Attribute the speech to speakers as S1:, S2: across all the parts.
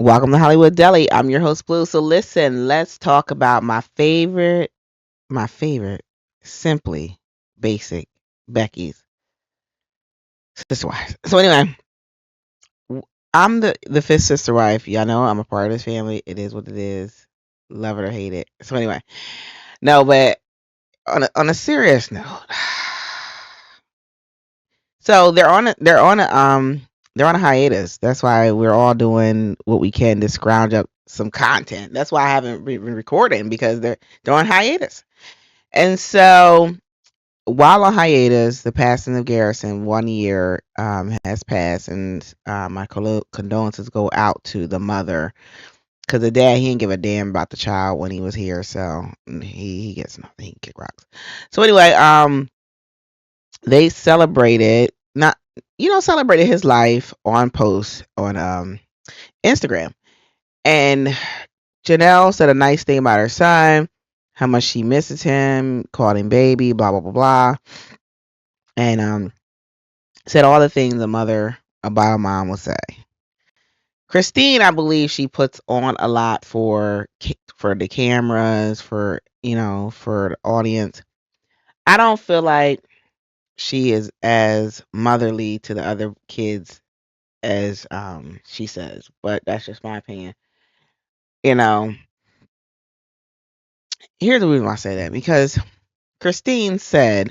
S1: Welcome to Hollywood Deli. I'm your host, Blue. So listen, let's talk about my favorite, simply basic Becky's sister wives. So anyway, I'm the fifth sister wife. Y'all know I'm a part of this family. It is what it is. Love it or hate it. So anyway, no, but on a serious note, so they're on a hiatus. That's why we're all doing what we can to scrounge up some content. That's why I haven't been recording because they're on hiatus. And so while on hiatus, the passing of Garrison, 1 year has passed, and my condolences go out to the mother because the dad he didn't give a damn about the child when he was here, so he gets nothing. He can kick rocks. So anyway, they celebrated not celebrated his life on post on Instagram, and Janelle said a nice thing about her son, how much she misses him, called him baby, blah blah blah blah, and said all the things a mother, a bio mom would say. Christine, I believe she puts on a lot for the cameras, for the audience. I don't feel like she is as motherly to the other kids as she says, but that's just my opinion. You know, here's the reason why I say that because Christine said,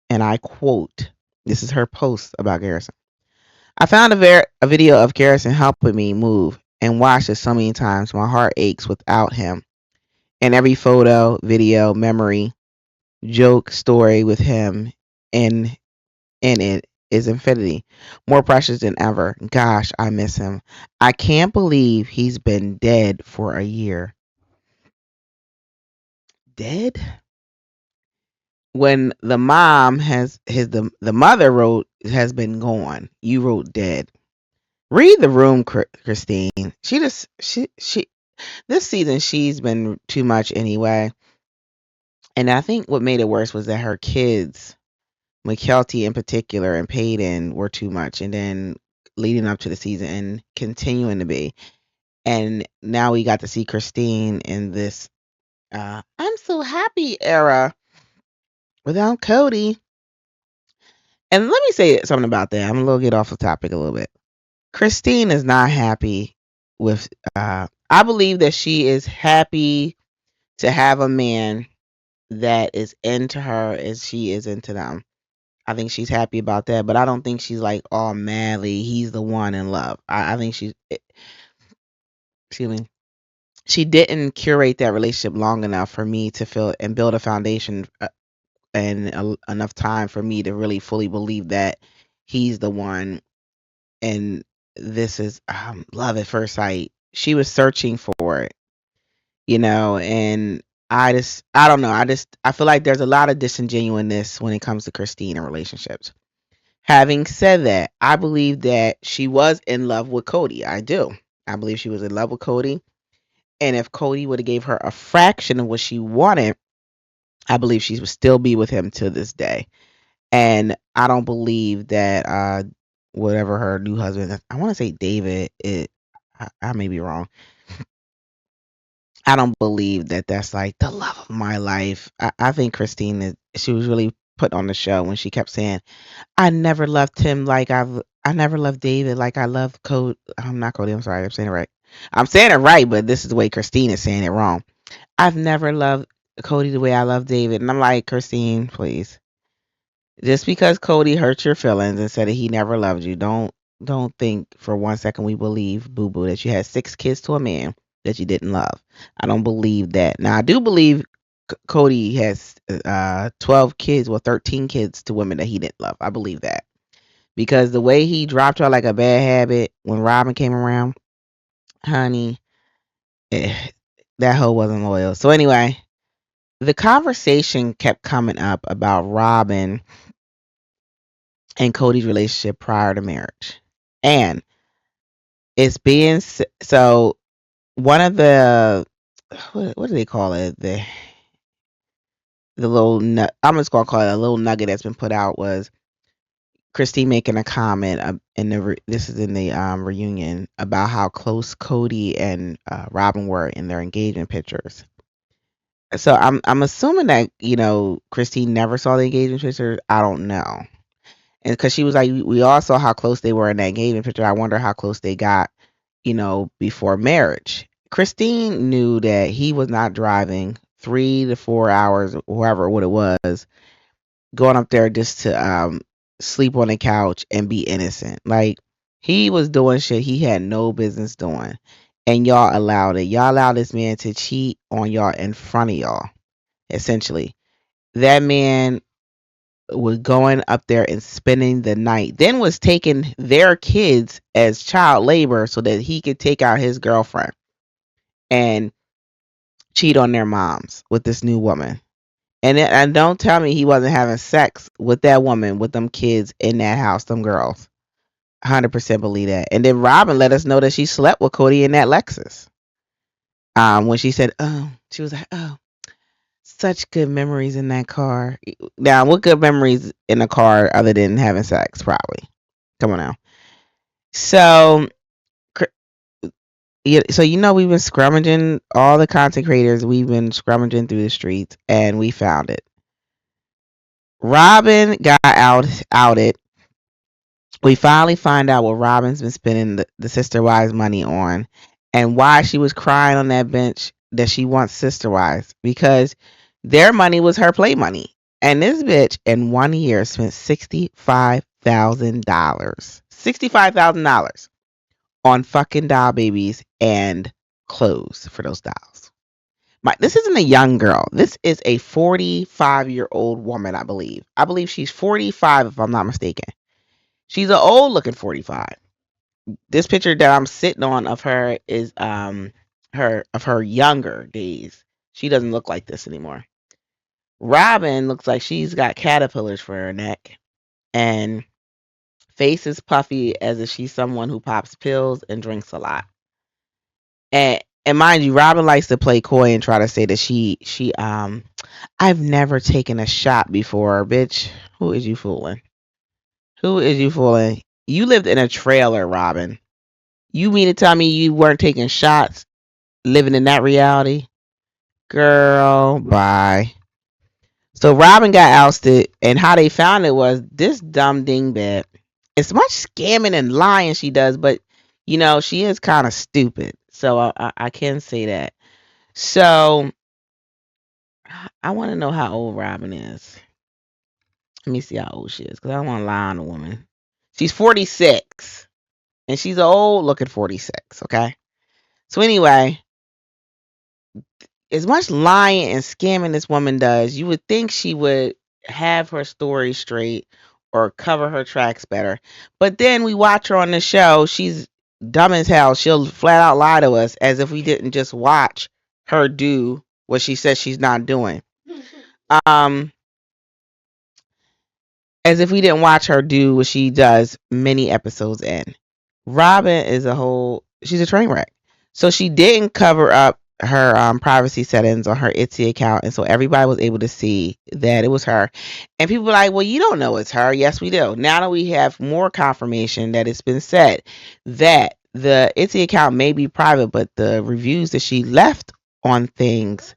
S1: and I quote, this is her post about Garrison. I found a video of Garrison helping me move and watched it so many times. My heart aches without him. And every photo, video, memory, joke, story with him in in it is infinity, more precious than ever. Gosh, I miss him. I can't believe he's been dead for a year. Dead? When the mom has the mother wrote has been gone. You wrote dead. Read the room, Christine. She this season she's been too much anyway. And I think what made it worse was that her kids, McKelty in particular and Peyton, were too much. And then leading up to the season and continuing to be. And now we got to see Christine in this I'm so happy era without Cody. And let me say something about that. I'm a little get off the topic a little bit. Christine is not happy with I believe that she is happy to have a man that is into her as she is into them. I think she's happy about that, but I don't think she's like all madly. He's the one in love. I think excuse me. She didn't curate that relationship long enough for me to feel and build a foundation and enough time for me to really fully believe that he's the one. And this is love at first sight. She was searching for it, and I don't know. I feel like there's a lot of disingenuousness when it comes to Christine and relationships. Having said that, I believe that she was in love with Cody. I do. I believe she was in love with Cody. And if Cody would have gave her a fraction of what she wanted, I believe she would still be with him to this day. And I don't believe that whatever her new husband, I want to say David, I may be wrong. I don't believe that that's like the love of my life. I think Christine she was really put on the show when she kept saying, I never loved him like I never loved David like I love Cody. I'm not Cody. I'm sorry. I'm saying it right. I'm saying it right, but this is the way Christine is saying it wrong. I've never loved Cody the way I love David, and I'm like, Christine, please. Just because Cody hurt your feelings and said that he never loved you, don't think for 1 second we believe, boo boo, that you had 6 kids to a man that you didn't love. I don't believe that. Now I do believe Cody has 12 kids, well 13 kids to women that he didn't love. I believe that because the way he dropped her like a bad habit when Robyn came around, honey, eh, that hoe wasn't loyal. So anyway, the conversation kept coming up about Robyn and Cody's relationship prior to marriage. And it's being so one of the what do they call it? The little nut. I'm just gonna call it a little nugget that's been put out was Christine making a comment this is in the reunion about how close Cody and Robin were in their engagement pictures. So I'm assuming that Christine never saw the engagement picture. I don't know, and because she was like, we all saw how close they were in that engagement picture. I wonder how close they got, before marriage. Christine knew that he was not driving 3 to 4 hours, whoever what it was, going up there just to sleep on the couch and be innocent. Like he was doing shit he had no business doing. And y'all allowed it. Y'all allowed this man to cheat on y'all in front of y'all, essentially. That man was going up there and spending the night, then was taking their kids as child labor so that he could take out his girlfriend and cheat on their moms with this new woman. And don't tell me he wasn't having sex with that woman, with them kids in that house, them girls. 100% believe that. And then Robin let us know that she slept with Cody in that Lexus. When she said, "Oh," she was like, "Oh, such good memories in that car." Now, what good memories in a car other than having sex? Probably. Come on now. So, yeah, so we've been scrummaging all the content creators. We've been scrummaging through the streets, and we found it. Robin got outed. We finally find out what Robin's been spending the sister wives money on, and why she was crying on that bench that she wants sister wives, because their money was her play money, and this bitch in 1 year spent $65,000, $65,000 on fucking doll babies and clothes for those dolls. This isn't a young girl. This is a 45-year-old woman, I believe. I believe she's 45, if I'm not mistaken. She's an old looking 45. This picture that I'm sitting on of her is her younger days. She doesn't look like this anymore. Robin looks like she's got caterpillars for her neck, and face is puffy as if she's someone who pops pills and drinks a lot. And mind you, Robin likes to play coy and try to say that she I've never taken a shot before, bitch. Who is you fooling? Who is you fooling? You lived in a trailer, Robin. You mean to tell me you weren't taking shots living in that reality? Girl, bye. So Robin got ousted, and how they found it was this dumb dingbat. It's much scamming and lying she does, but she is kind of stupid. So I can say that. So I want to know how old Robin is. Let me see how old she is, because I don't want to lie on a woman. She's 46, and she's an old looking 46. Okay. So anyway, as much lying and scamming this woman does, you would think she would have her story straight or cover her tracks better. But then we watch her on the show. She's dumb as hell. She'll flat out lie to us as if we didn't just watch her do what she says she's not doing. Um, as if we didn't watch her do what she does many episodes in. Robin is she's a train wreck. So she didn't cover up her privacy settings on her Etsy account, and so everybody was able to see that it was her. And people were like, well, you don't know it's her. Yes, we do. Now that we have more confirmation that it's been said that the Etsy account may be private, but the reviews that she left on things,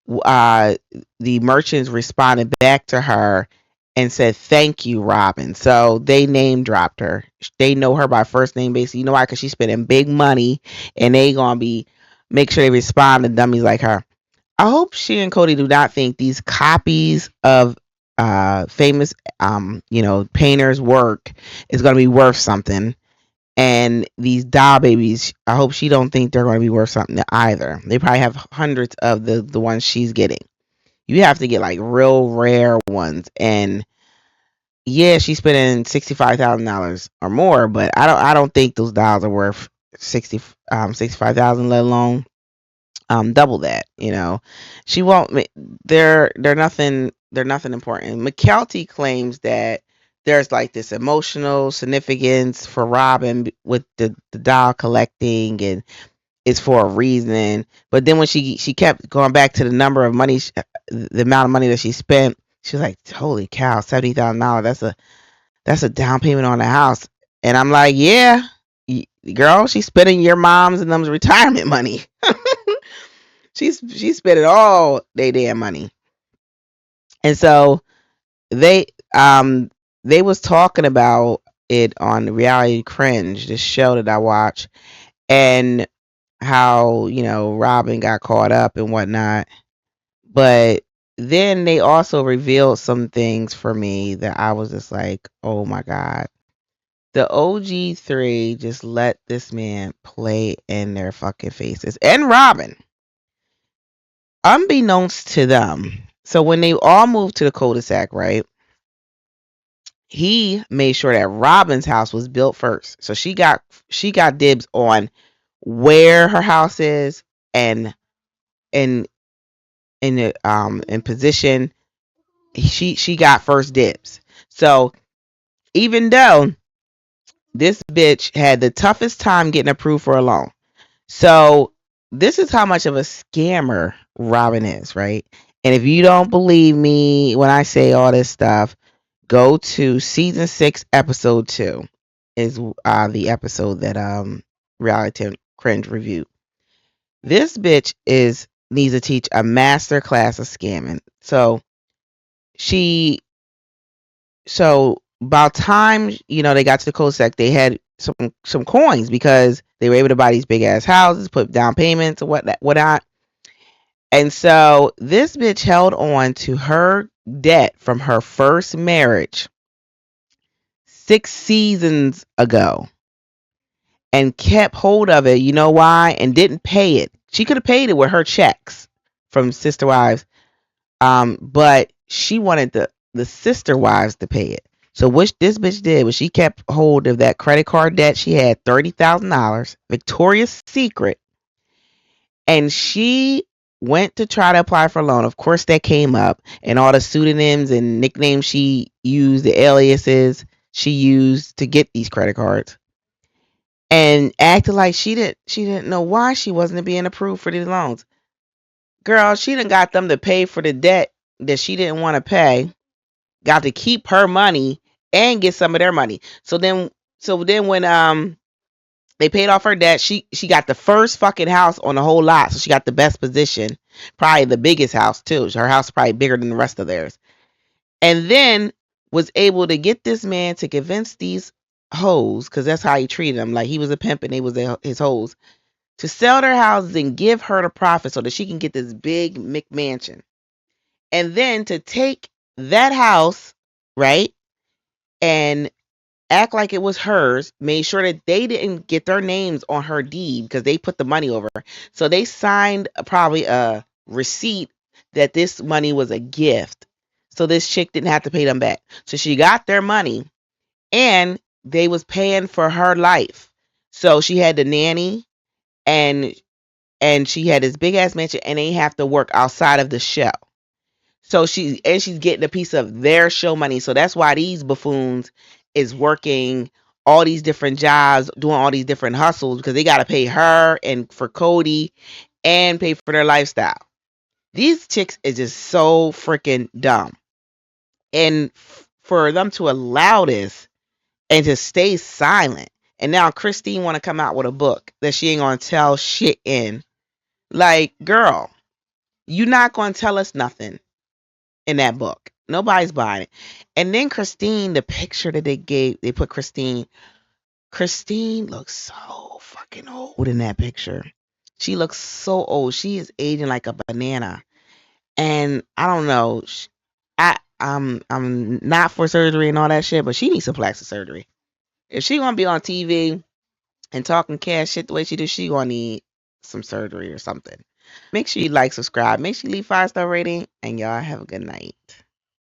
S1: the merchants responded back to her and said, thank you, Robin. So they name dropped her. They know her by first name, basically. You know why? Because she's spending big money, and they going to make sure they respond to dummies like her. I hope she and Cody do not think these copies of famous, painters' work is going to be worth something. And these doll babies, I hope she don't think they're going to be worth something either. They probably have hundreds of the ones she's getting. You have to get like real rare ones, and yeah, she's spending $65,000 or more, but I don't think those dolls are worth 65,000, let alone double that. She won't. They're nothing. They're nothing important. McKelty claims that there's like this emotional significance for Robin with the doll collecting, and it's for a reason. But then when she kept going back to the number of money, the amount of money that she spent, she was like, "Holy cow, $70,000! That's a down payment on the house. And I'm like, yeah, girl, she's spending your mom's and them's retirement money. She's spending all they damn money. And so they um they was talking about it on Reality Cringe, this show that I watch, and how, Robyn got caught up and whatnot. But then they also revealed some things for me that I was just like, oh my God. The OG3 just let this man play in their fucking faces. And Robyn, unbeknownst to them. So when they all moved to the cul-de-sac, right? He made sure that Robyn's house was built first. So she got dibs on where her house is, and in in position. She got first dibs. So even though this bitch had the toughest time getting approved for a loan. So this is how much of a scammer Robyn is, right? And if you don't believe me when I say all this stuff, go to season 6, episode 2 is the episode that Reality Cringe reviewed. This bitch is needs to teach a master class of scamming. She so about time, they got to the cul-de-sac, they had some coins because they were able to buy these big ass houses, put down payments and whatnot. And so this bitch held on to her debt from her first marriage 6 seasons ago and kept hold of it. You know why? And didn't pay it. She could have paid it with her checks from Sister Wives, but she wanted the sister wives to pay it. So what this bitch did was she kept hold of that credit card debt. She had $30,000, Victoria's Secret, and she went to try to apply for a loan. Of course, that came up, and all the pseudonyms and nicknames she used, the aliases she used to get these credit cards, and acted like she didn't know why she wasn't being approved for these loans. Girl, she done got them to pay for the debt that she didn't want to pay, got to keep her money and get some of their money. So then when they paid off her debt, she got the first fucking house on the whole lot. So she got the best position, probably the biggest house too. Her house is probably bigger than the rest of theirs. And then was able to get this man to convince these hoes, because that's how he treated them. Like he was a pimp and they was his hoes, to sell their houses and give her the profit so that she can get this big McMansion. And then to take that house, right, and act like it was hers, made sure that they didn't get their names on her deed because they put the money over. So they signed probably a receipt that this money was a gift. So this chick didn't have to pay them back. So she got their money and they was paying for her life. So she had the nanny, and she had this big ass mansion, and they have to work outside of the show. So she's getting a piece of their show money. So that's why these buffoons is working all these different jobs, doing all these different hustles, because they got to pay her and for Cody and pay for their lifestyle. These chicks is just so freaking dumb. And for them to allow this and to stay silent. And now Christine want to come out with a book that she ain't going to tell shit in. Like, girl, you not going to tell us nothing in that book. Nobody's buying it. And then Christine, the picture that they put Christine looks so fucking old in that picture. She looks so old. She is aging like a banana. And I don't know. I'm not for surgery and all that shit, but she needs some plastic surgery. If she gonna be on TV and talking cash shit the way she do, she gonna need some surgery or something. Make sure you like, subscribe, make sure you leave 5-star rating, and y'all have a good night.